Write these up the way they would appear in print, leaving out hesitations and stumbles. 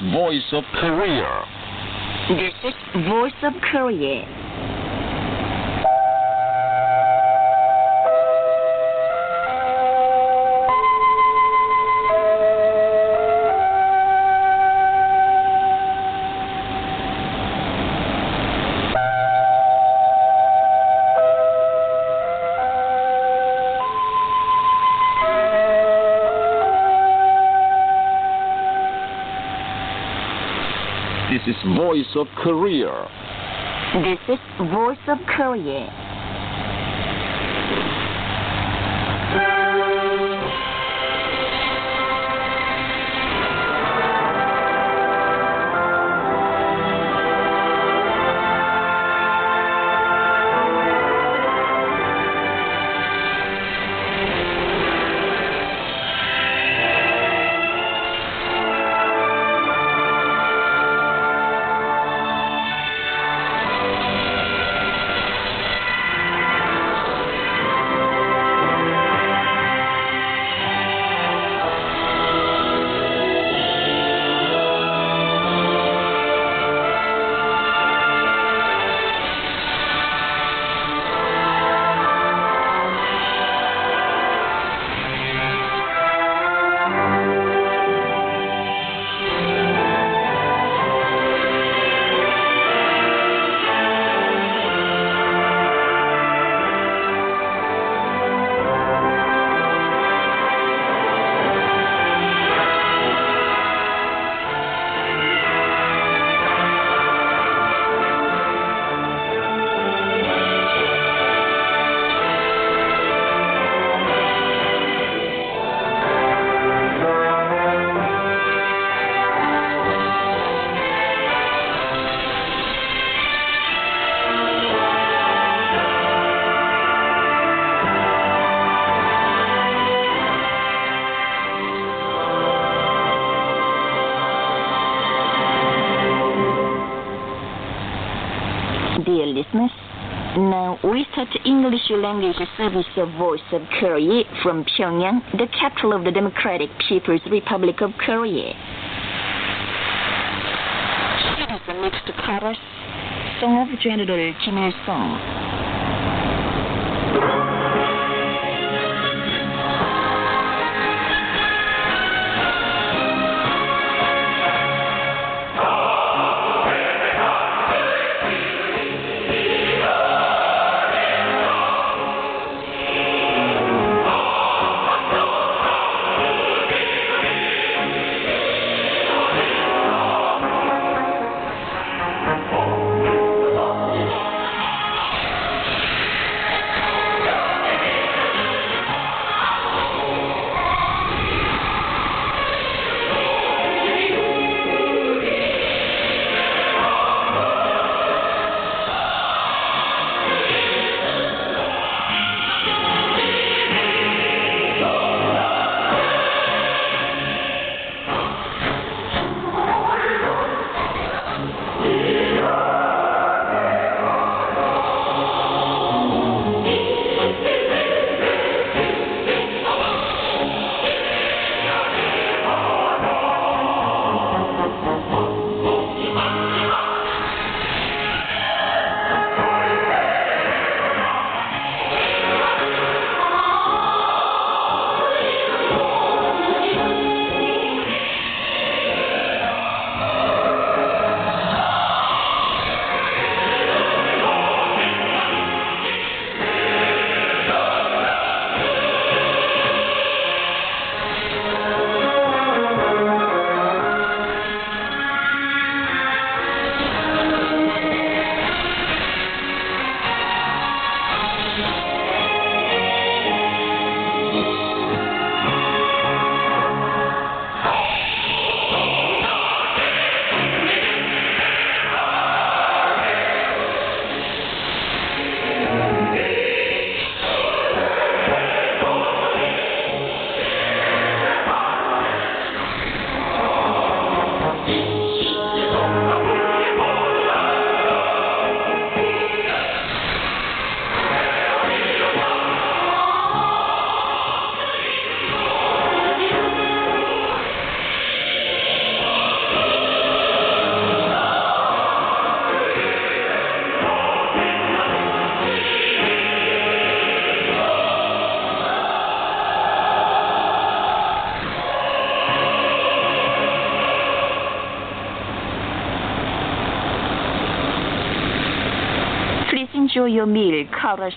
Voice of Korea. This is Voice of Korea. This is Voice of Korea. This is Voice of Korea. Dear listeners, now we start English language service of Voice of Korea from Pyongyang, the capital of the Democratic People's Republic of Korea. Here is the next chorus, Song of General Kim Il-sung. your meal, chorus,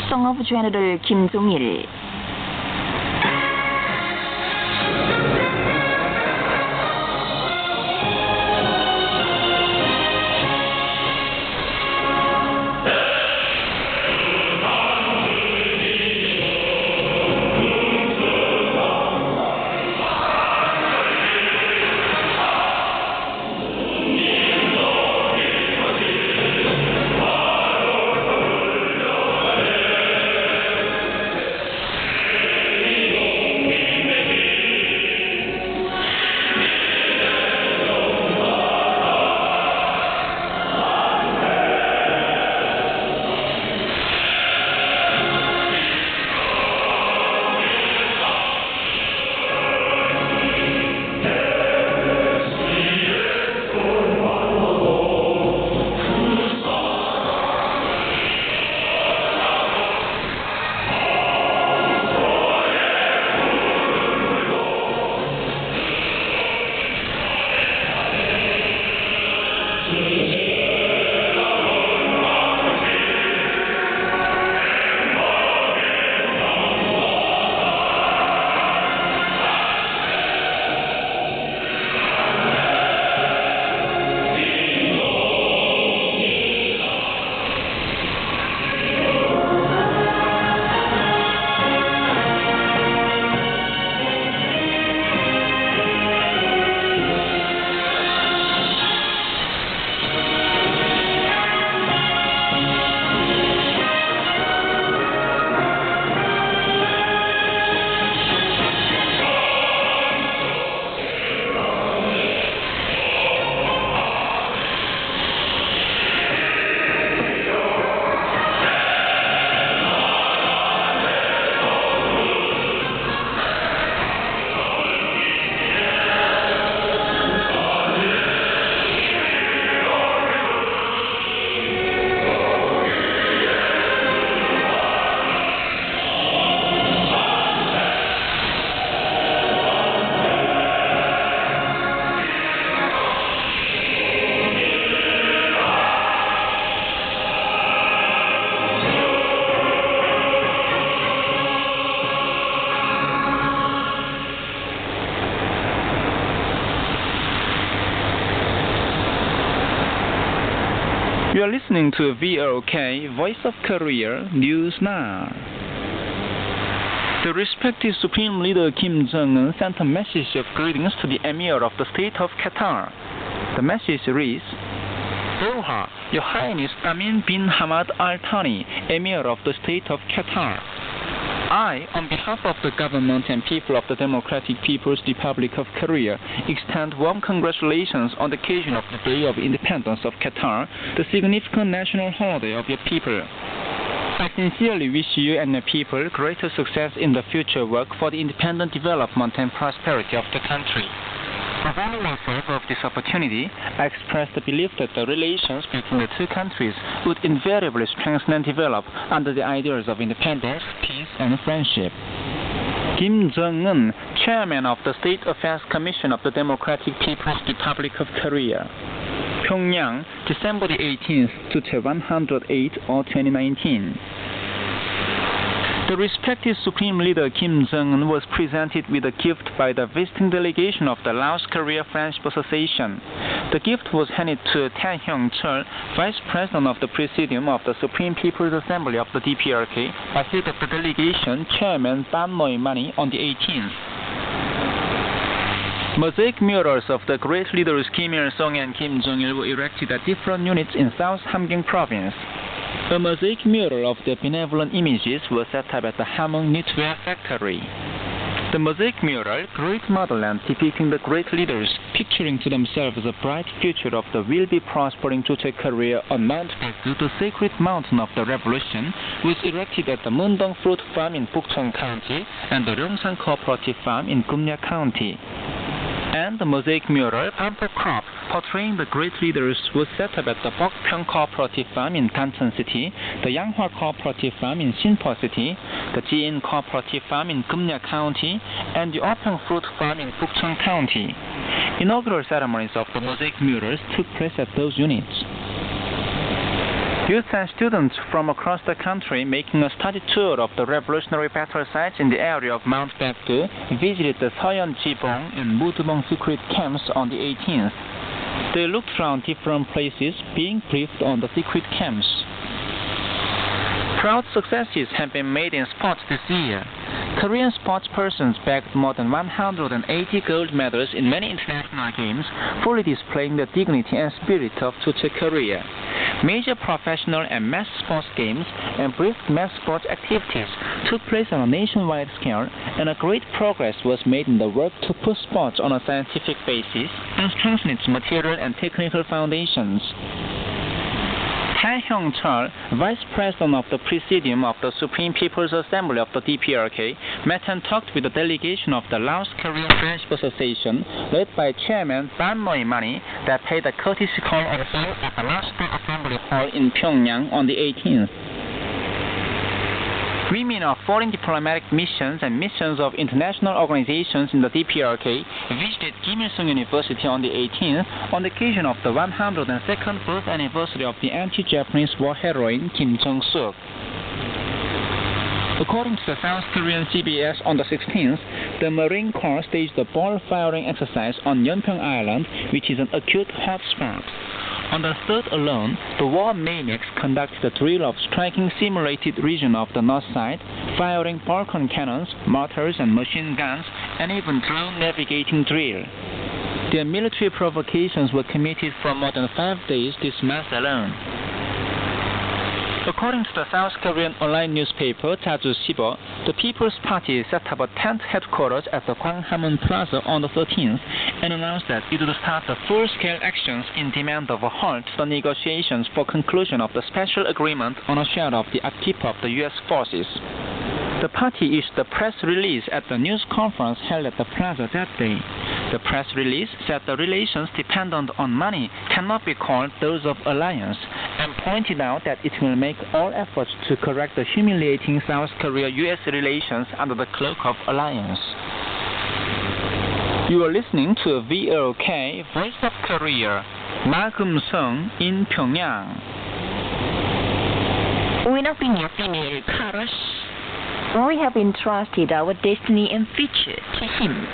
Song of General Kim Jong-il. You are listening to VOK, Voice of Korea, News Now. The respected Supreme Leader Kim Jong-un sent a message of greetings to the Emir of the State of Qatar. The message reads, Doha, Your Highness Amin bin Hamad Al Thani, Emir of the State of Qatar. I, on behalf of the government and people of the Democratic People's Republic of Korea, extend warm congratulations on the occasion of the Day of Independence of Qatar, the significant national holiday of your people. I sincerely wish you and your people greater success in the future work for the independent development and prosperity of the country. Availing myself of this opportunity, I express the belief that the relations between the two countries would invariably strengthen and develop under the ideals of independence, peace, and friendship. Kim Jong-un, Chairman of the State Affairs Commission of the Democratic People's Republic of Korea. Pyongyang, December 18th to 108 or 2019. The respected Supreme Leader Kim Jong-un was presented with a gift by the visiting delegation of the Laos Korea Friendship Association. The gift was handed to Tan Hyung-chul, Vice President of the Presidium of the Supreme People's Assembly of the DPRK, by head of the delegation, Chairman Ban Moi-mani, on the 18th. Mosaic murals of the great leaders Kim Il-sung and Kim Jong-il were erected at different units in South Hamgyong Province. A mosaic mural of their benevolent images was set up at the Hamong Knitwear Factory. The mosaic mural, Great Motherland, depicting the great leaders, picturing to themselves a bright future of the will-be prospering Juche Korea on Mount Baekdu, the sacred mountain of the revolution, was erected at the Mundong Fruit Farm in Bukchon County and the Ryongsan Cooperative Farm in Gumnya County. And the mosaic mural, Pamper Crop, portraying the great leaders, was set up at the Bokpyeong Cooperative Farm in Gancheon City, the Yanghwa Cooperative Farm in Sinpo City, the Jiin Cooperative Farm in Gumnya County, and the Opyeong Fruit Farm in Bukchon County. Inaugural ceremonies of the mosaic murals took place at those units. Youth and students from across the country making a study tour of the revolutionary battle sites in the area of Mount Baekdu visited the Seoyeon Jibong and Mudubong secret camps on the 18th. They looked around different places, being briefed on the secret camps. Proud successes have been made in sports this year. Korean sportspersons bagged more than 180 gold medals in many international games, fully displaying the dignity and spirit of Chuche Korea. Major professional and mass sports games and brief mass sports activities took place on a nationwide scale, and a great progress was made in the work to put sports on a scientific basis and strengthen its material and technical foundations. Tae Hyung-chul, Vice President of the Presidium of the Supreme People's Assembly of the DPRK, met and talked with the delegation of the Laos Korean Friendship Association, led by Chairman Ban Moi-mani, that paid a courtesy call on site at the Laos State Assembly Hall in Pyongyang on the 18th. Women of foreign diplomatic missions and missions of international organizations in the DPRK visited Kim Il-sung University on the 18th on the occasion of the 102nd birth anniversary of the anti-Japanese war heroine Kim Jong-suk. According to the South Korean CBS on the 16th, the Marine Corps staged a ball firing exercise on Yeonpyeong Island, which is an acute hotspot. On the 3rd alone, the war maniacs conducted a drill of striking simulated region of the north side, firing Balkan cannons, mortars and machine guns, and even drone navigating drill. Their military provocations were committed for more than 5 days this month alone. According to the South Korean online newspaper Ja주 Sibo, the People's Party set up a tent headquarters at the Gwanghamun Plaza on the 13th and announced that it would start the full-scale actions in demand of a halt to the negotiations for conclusion of the special agreement on a share of the upkeep of the U.S. forces. The party issued a press release at the news conference held at the plaza that day. The press release said the relations dependent on money cannot be called those of alliance, and pointed out that it will make all efforts to correct the humiliating South Korea-U.S. relations under the cloak of alliance. You are listening to VLK, Voice of Korea, Ma Kum-sung in Pyongyang. We have been your female chorus. We have entrusted our destiny and future to him.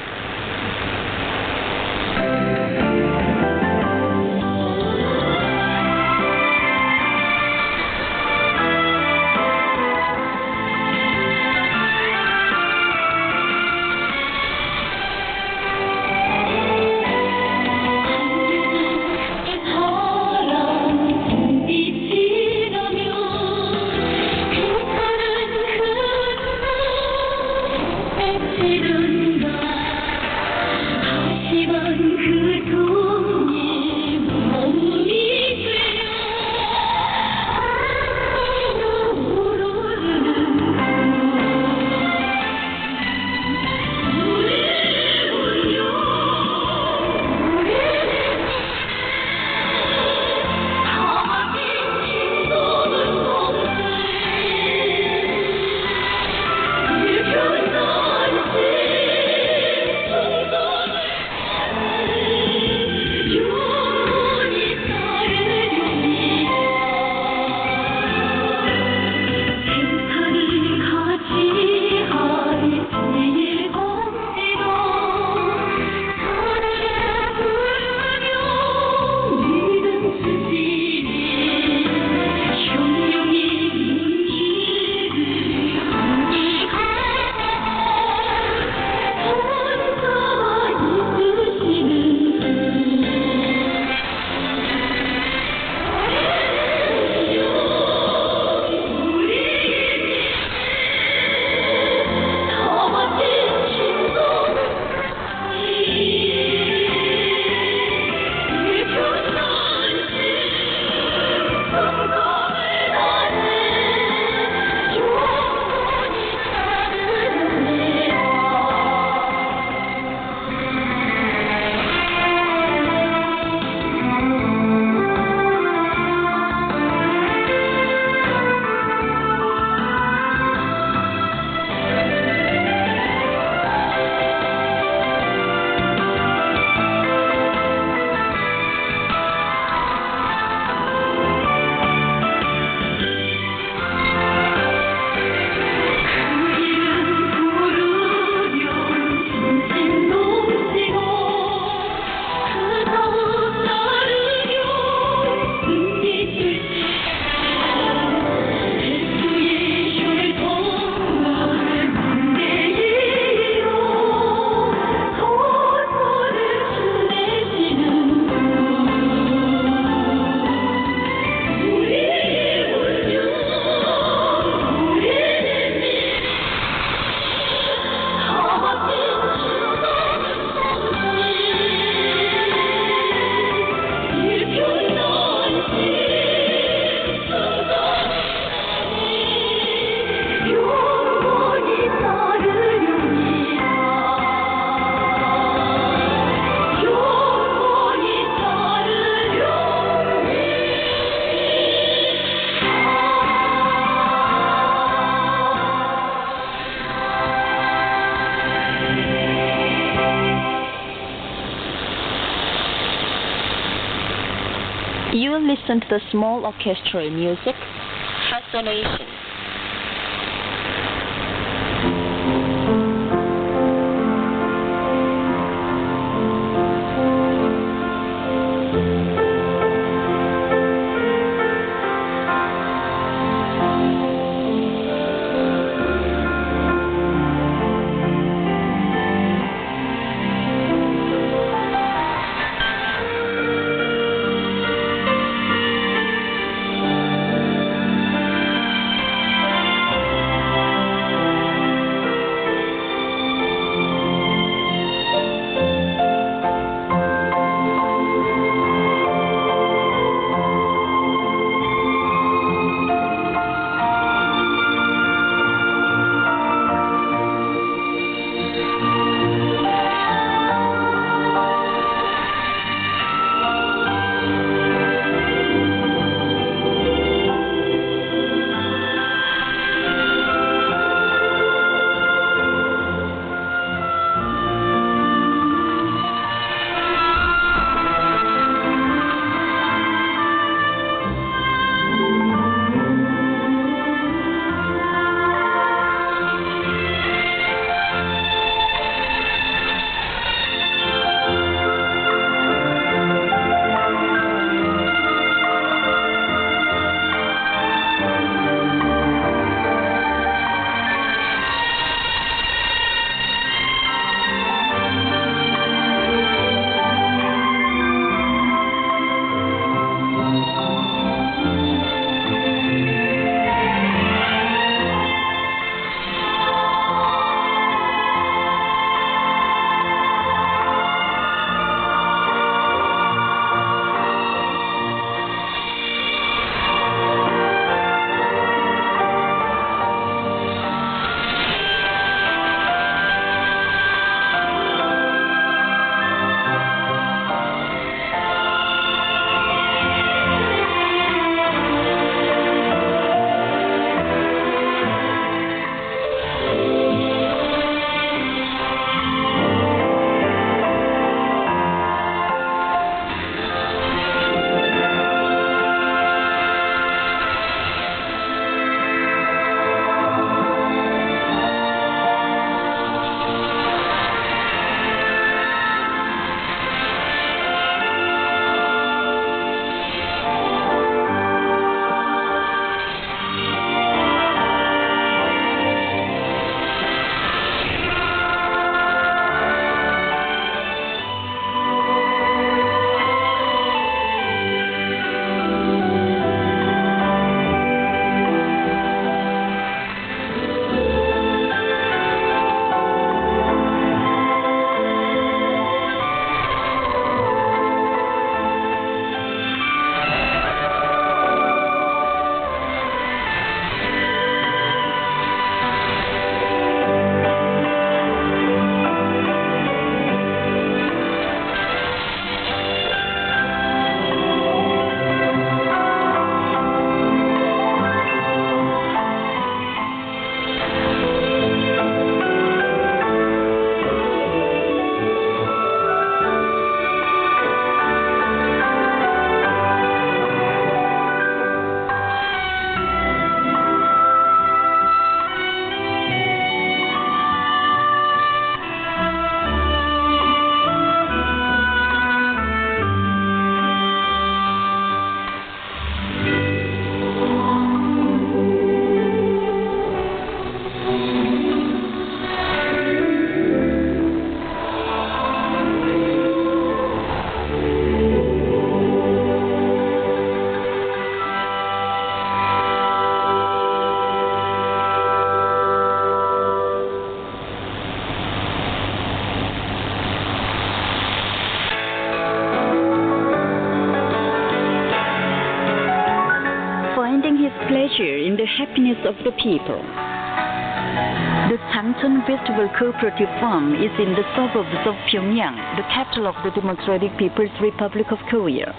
We'll listen to the small orchestral music, Fascination. pleasure in the happiness of the people. The Changcheon Festival Cooperative Farm is in the suburbs of Pyongyang, the capital of the Democratic People's Republic of Korea.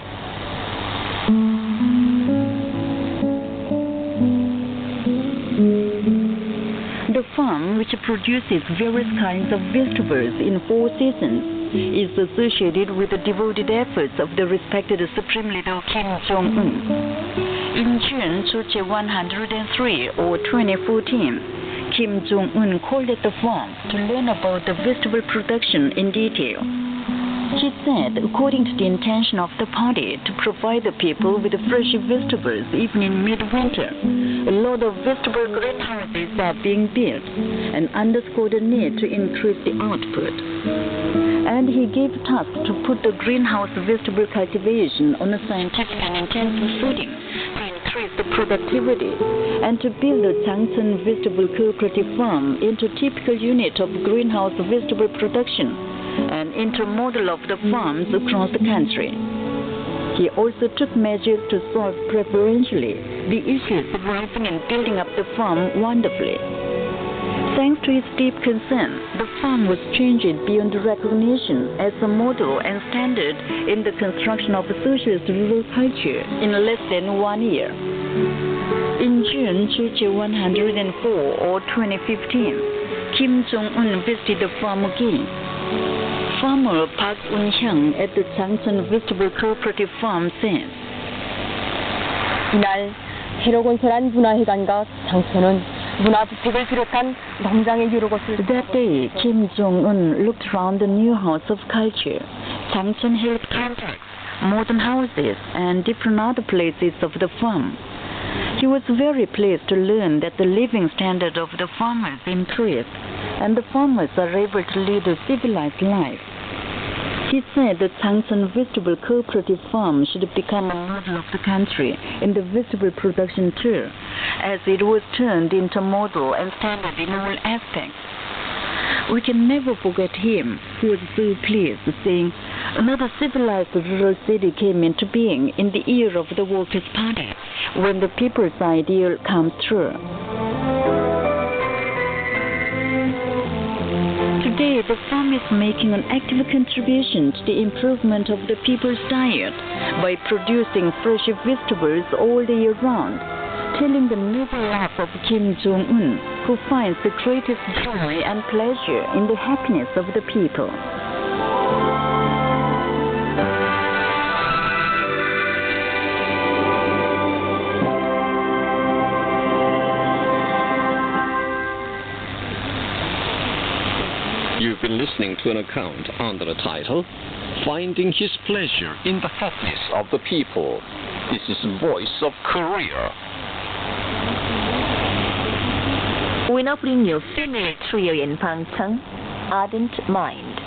The farm, which produces various kinds of vegetables in 4 seasons, is associated with the devoted efforts of the respected Supreme Leader Kim Jong-un. In June 103 or 2014, Kim Jong-un called at the farm to learn about the vegetable production in detail. He said, according to the intention of the party to provide the people with fresh vegetables even in midwinter, a lot of vegetable greenhouses are being built, and underscored the need to increase the output. And he gave task to put the greenhouse vegetable cultivation on a scientific and intensive footing to increase the productivity, and to build the Changchun Vegetable Cooperative Farm into a typical unit of greenhouse vegetable production and into a model of the farms across the country. He also took measures to solve preferentially the issues arising in building up the farm wonderfully. Thanks to his deep concern, the farm was changed beyond recognition as a model and standard in the construction of a socialist rural culture in less than 1 year. In June 104 or 2015, Kim Jong-un visited the farm again. Farmer Park Un-hyang at the Changchun Vegetable Cooperative Farm says, 이날 해로건설한 문화회관과 장천은 문화주택을 비롯한 농장의 여러 곳을 That day, Kim Jong-un looked around the new house of culture, Changchun Health Complex, modern houses, and different other places of the farm. He was very pleased to learn that the living standard of the farmers increased, and the farmers are able to lead a civilized life. He said the Changchun Vegetable Cooperative Farm should become a model of the country in the vegetable production too, as it was turned into model and standard in all aspects. We can never forget him, who was so pleased, saying, another civilized rural city came into being in the year of the Workers' Party, when the people's ideal comes true. Today, the farm is making an active contribution to the improvement of the people's diet by producing fresh vegetables all the year round, telling the noble life of Kim Jong-un, who finds the greatest joy and pleasure in the happiness of the people. You've been listening to an account under the title, Finding His Pleasure in the Happiness of the People. This is Voice of Korea. We now bring you female trio in Bangchang, Ardent Mind.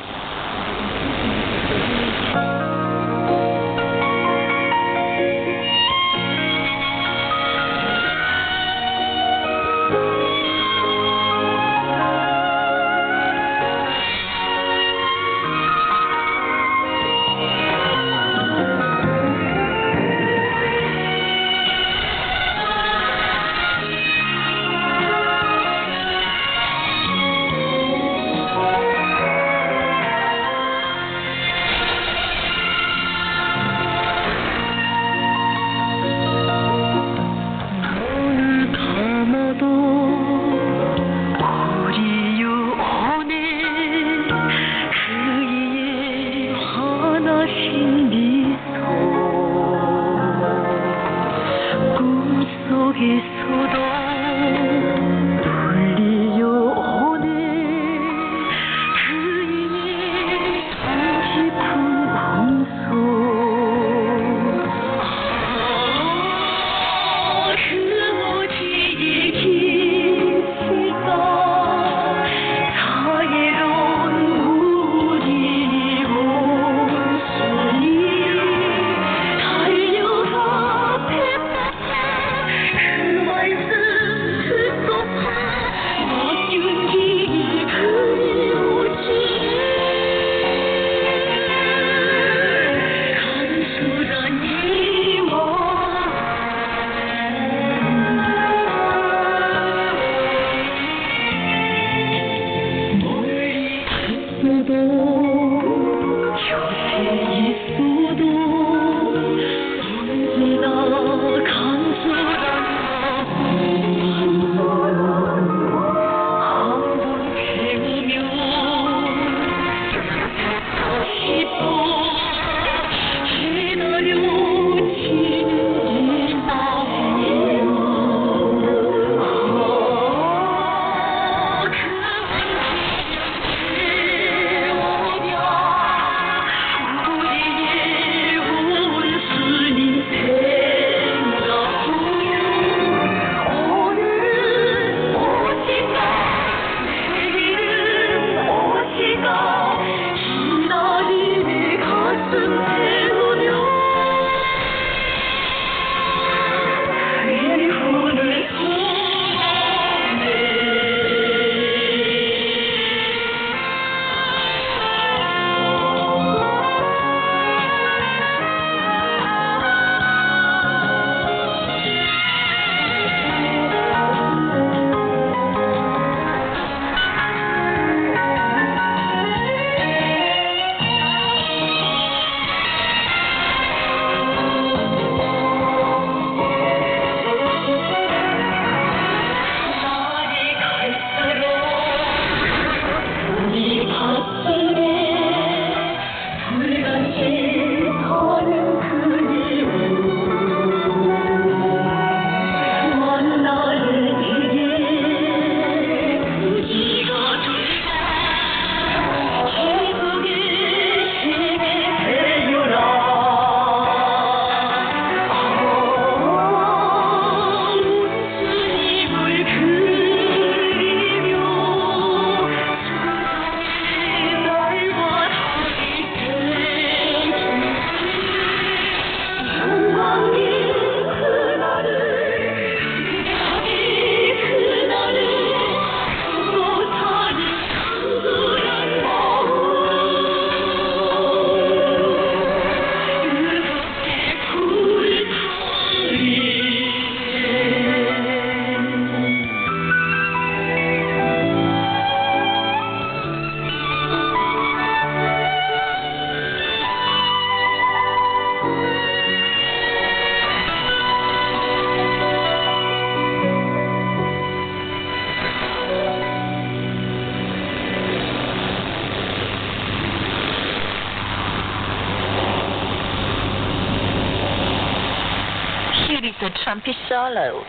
the trumpet solo,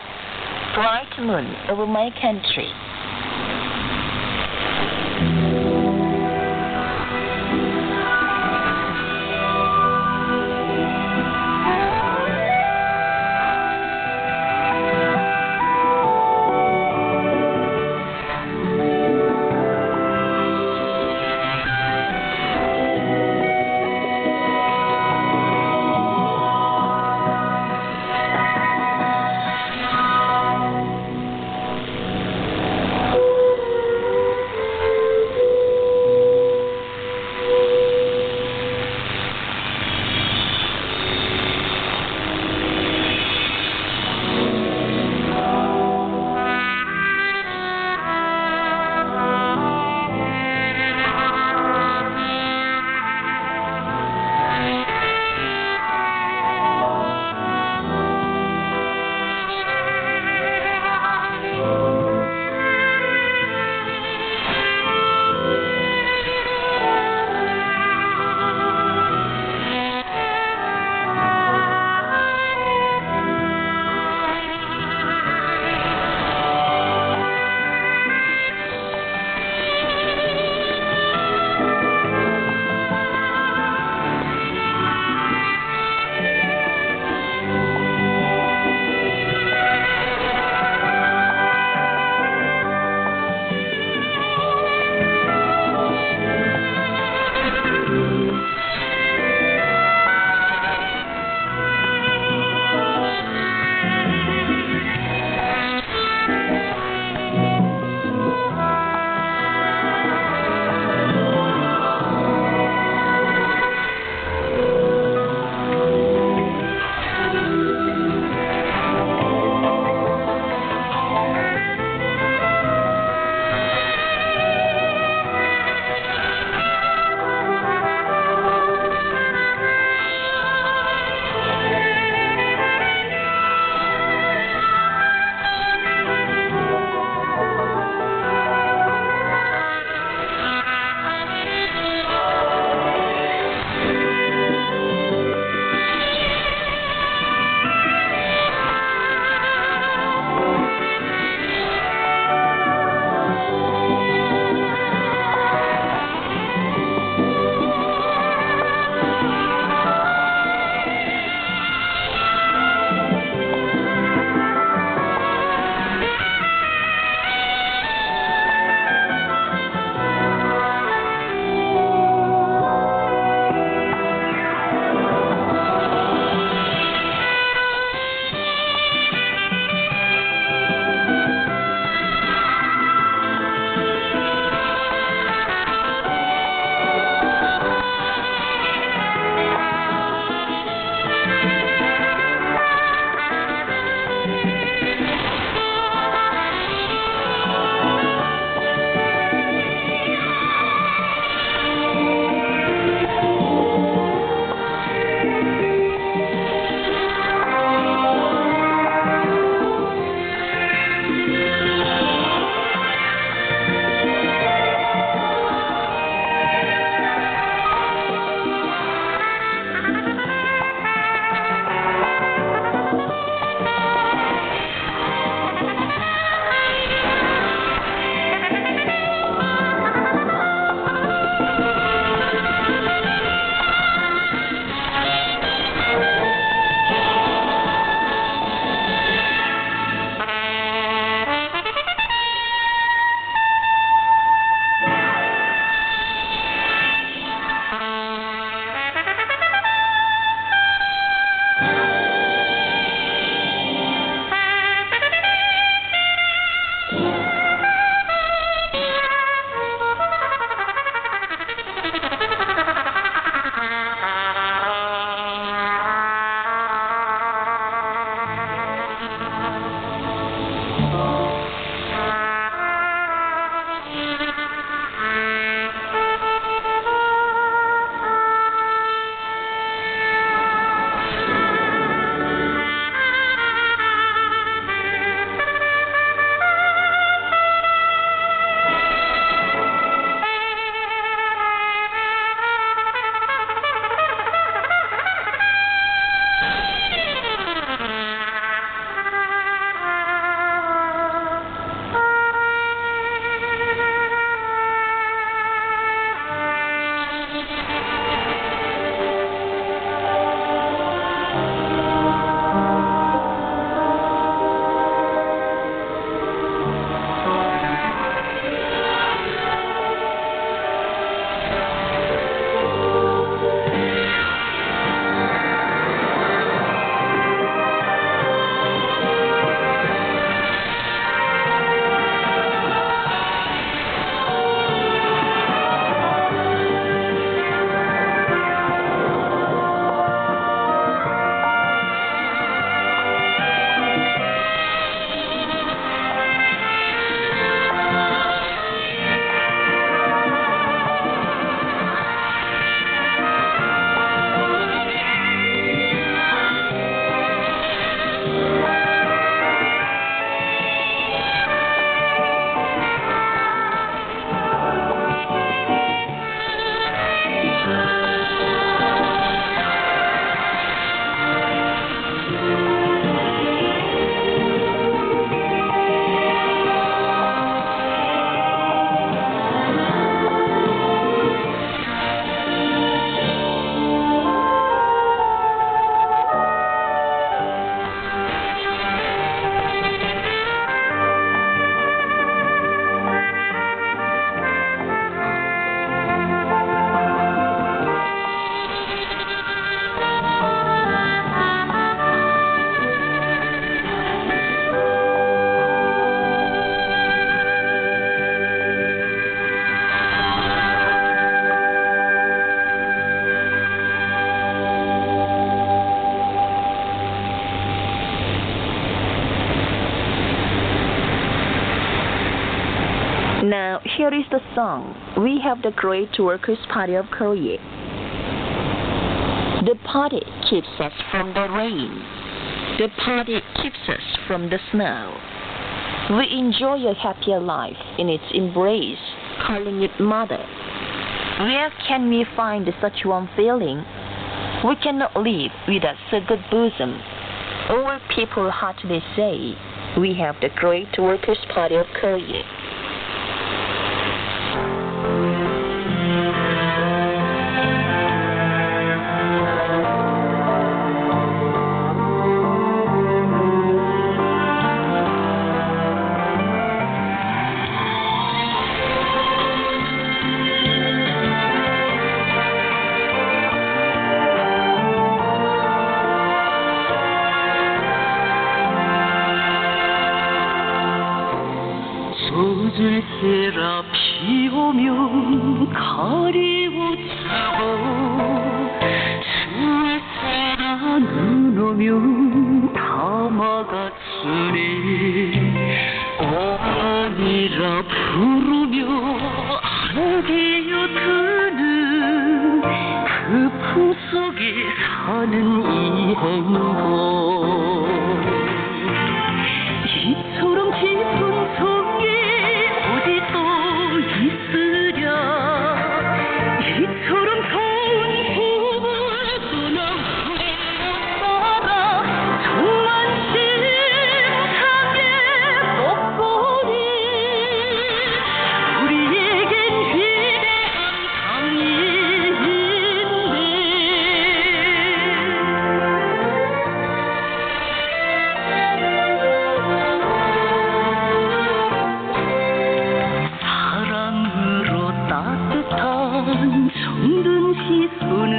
Bright Moon Over My Country. song, we have the Great Workers' Party of Korea. The party keeps us from the rain. The party keeps us from the snow. We enjoy a happier life in its embrace, calling it mother. Where can we find such warm feeling? We cannot live without so good bosom. All people heartily say, we have the Great Workers' Party of Korea. 젖을 비 오면 가리우치고 추울 때라 눈 오면 다 막아주네. 어머니라 부르며 안개여 드는 그 품속에 사는 이 행복. 이처럼 깊은 속에 어디 또 있으랴. 이처럼 좋은 꿈을 떠나고 살아. 정말 심상의 목소리. 우리에겐 위대한 강인데. 사랑으로 따뜻한 정든 시선은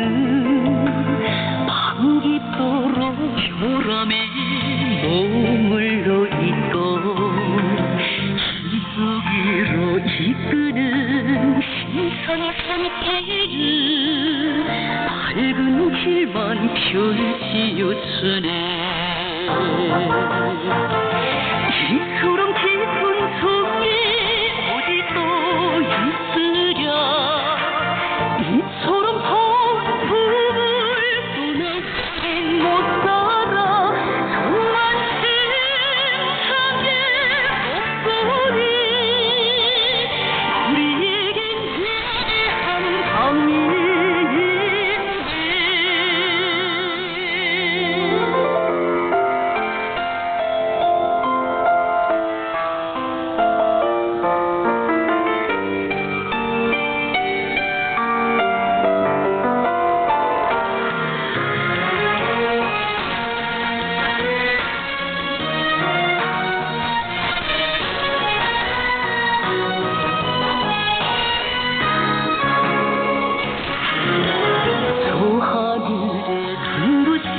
밤 깊도록 요람에 머물러 있고 기적으로 이끄는 힘찬 손길을 밝은 길만 펼치어주네. 이처럼 깊은 속에 어디 또 있으랴. 이처럼 좋은 꿈을 떠나지 못 살아. 정말 심상의 목소리. 우리에겐 위대한 강민인데. 저 하늘에 두루신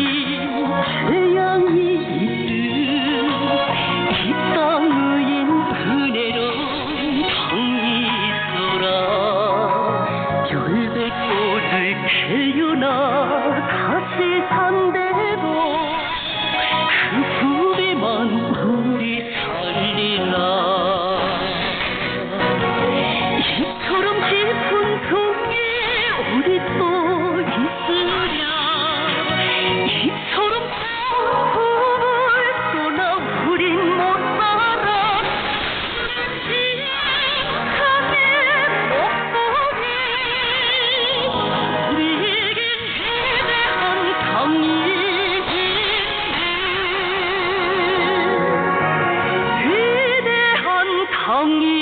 태양이 있듯 이 땅의 은혜로 당기소라. 열백꽃을 피우나 다시 산대도 그 후배만 우리 살리라. 이처럼 깊은 속에 어디 또 있으랴. 이처럼 꿈을 떠나 우린 못 살아. 심상의 목소리. 우리에겐 위대한 강인인데. 위대한 강인인데.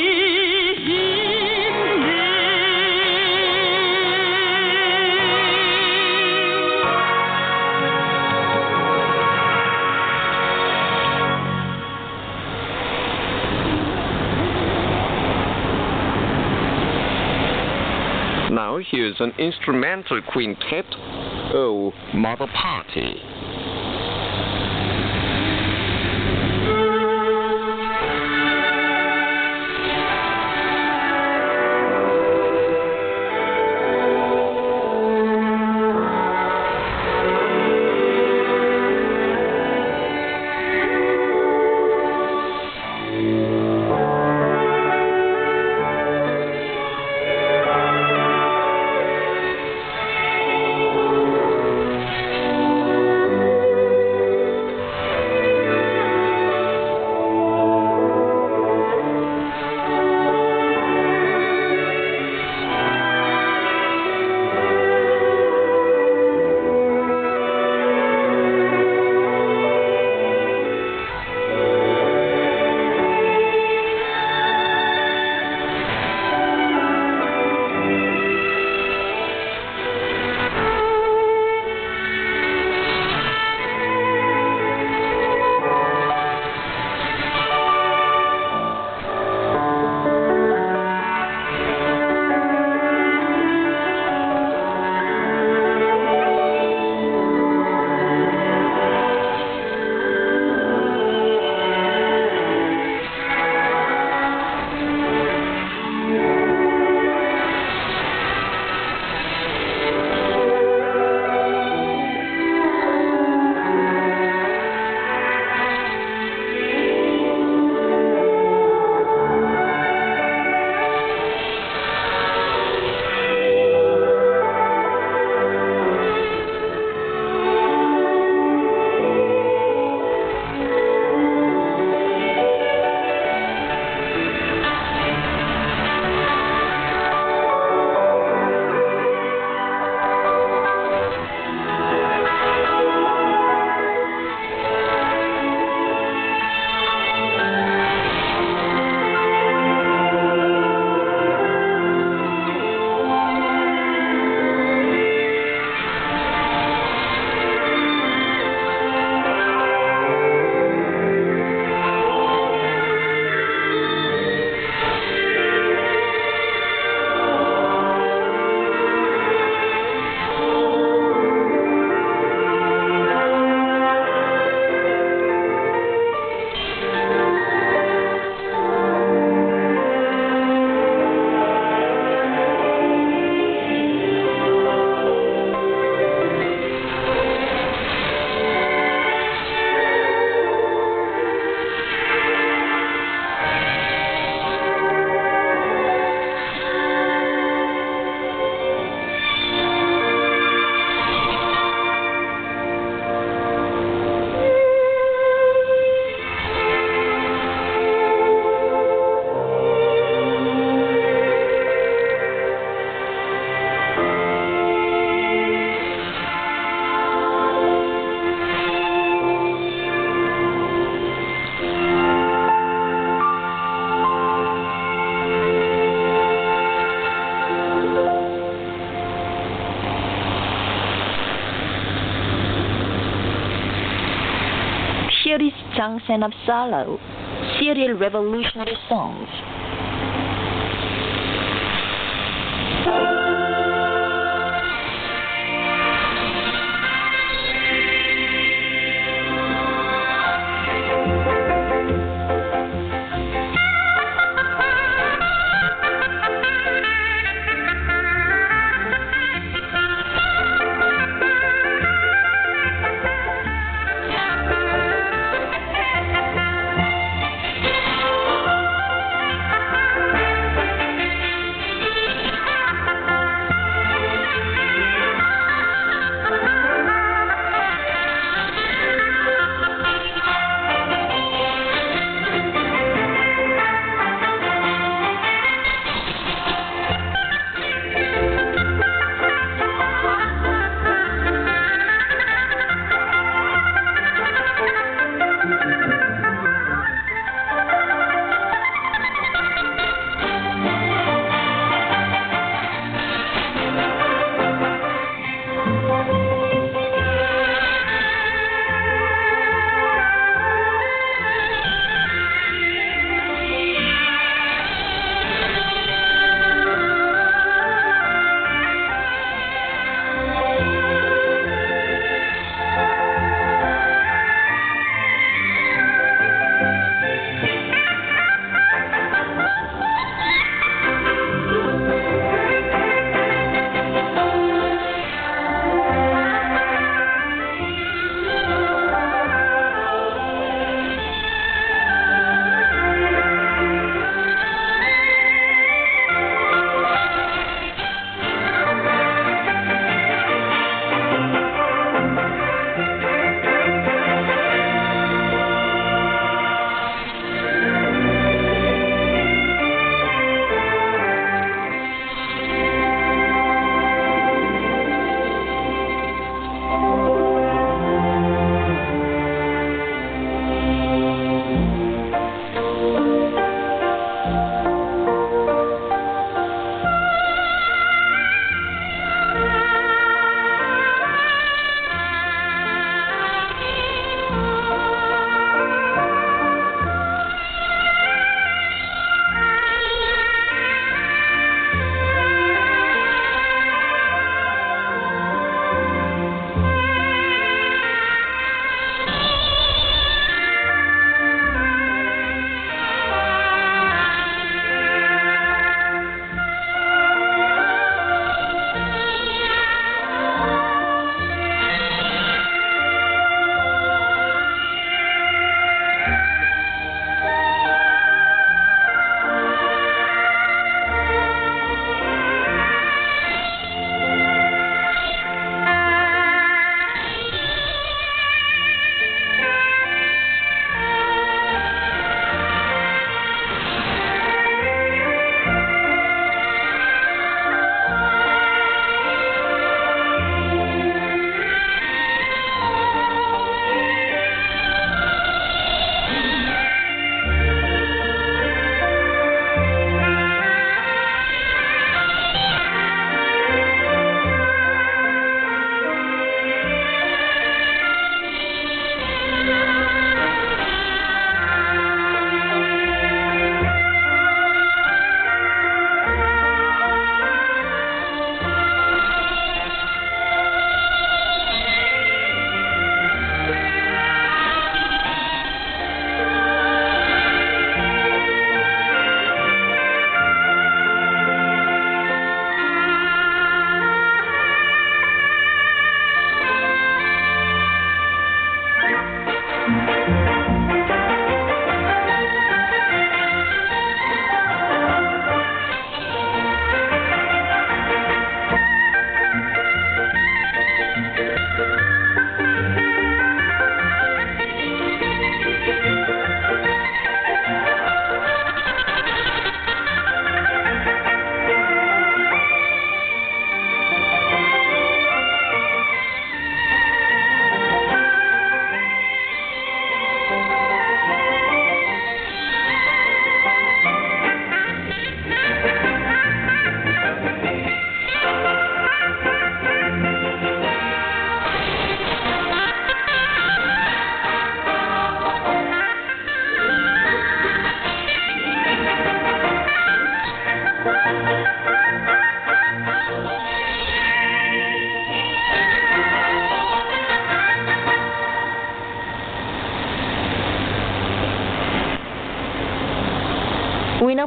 Now here's an instrumental quintet, Oh Mother Party. Changsen of Sorrow, serial revolutionary songs.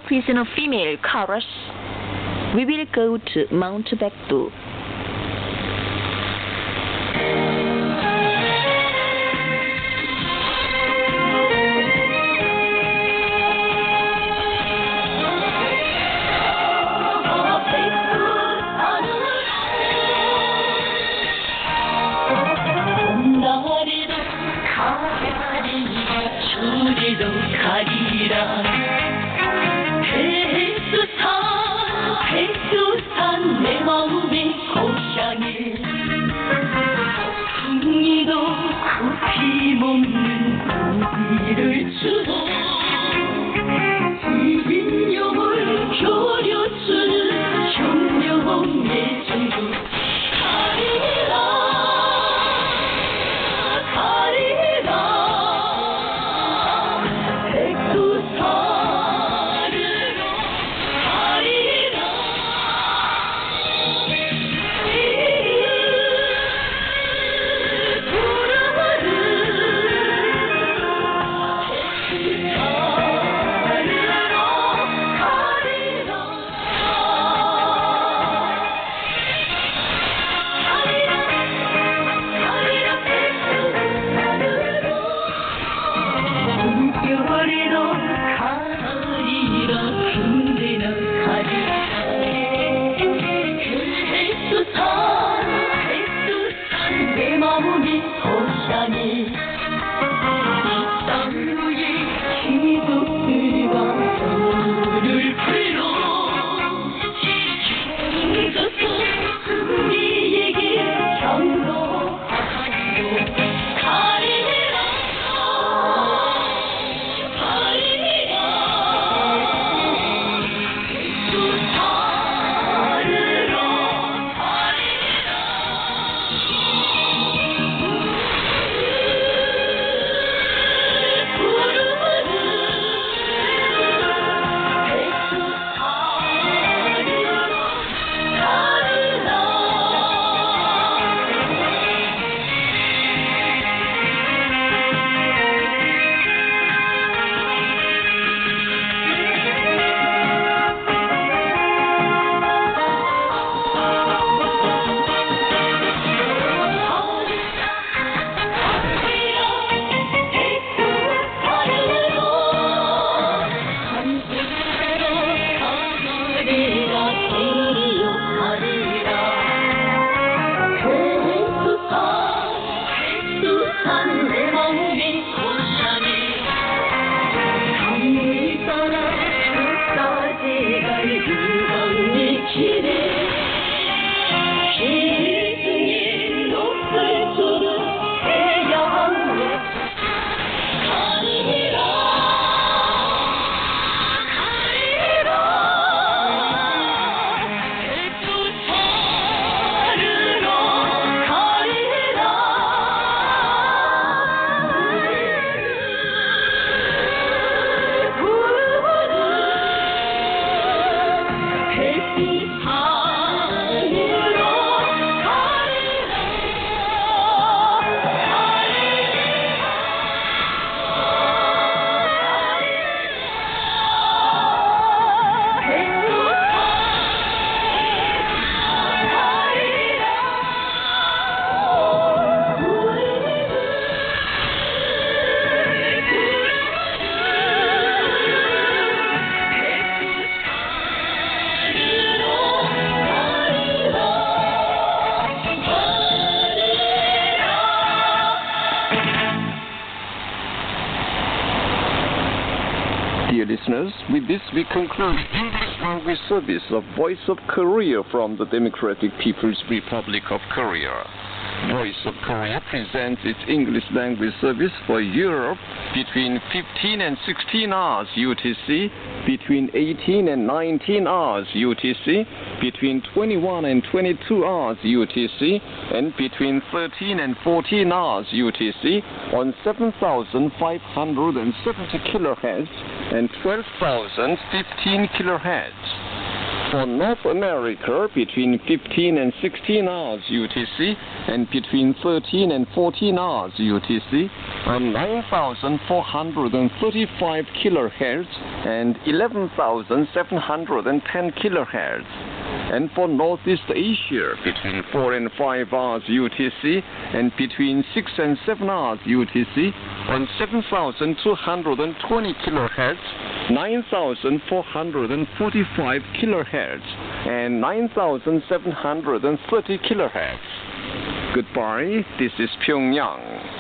prison of female chorus, we will go to Mount Baekdu. 백두산 내 마음의 고향에 풍이도 굽히 먹는 고기를 주고 인형을 겨려주는 현명의 친구 가리라 가리라 백두산 Dear listeners, with this we conclude English language service of Voice of Korea from the Democratic People's Republic of Korea. Voice of Korea presents its English language service for Europe between 15 and 16 hours UTC, between 18 and 19 hours UTC, between 21 and 22 hours UTC, and between 13 and 14 hours UTC on 7,570 kHz and 12,015 kHz. For North America, between 15 and 16 hours UTC, and between 13 and 14 hours UTC, on 9,435 kilohertz and 11,710 kilohertz. And for Northeast Asia, between 4 and 5 hours UTC, and between 6 and 7 hours UTC, on 7,220 kilohertz, 9,445 kilohertz, and 9,730 kilohertz. Goodbye, this is Pyongyang.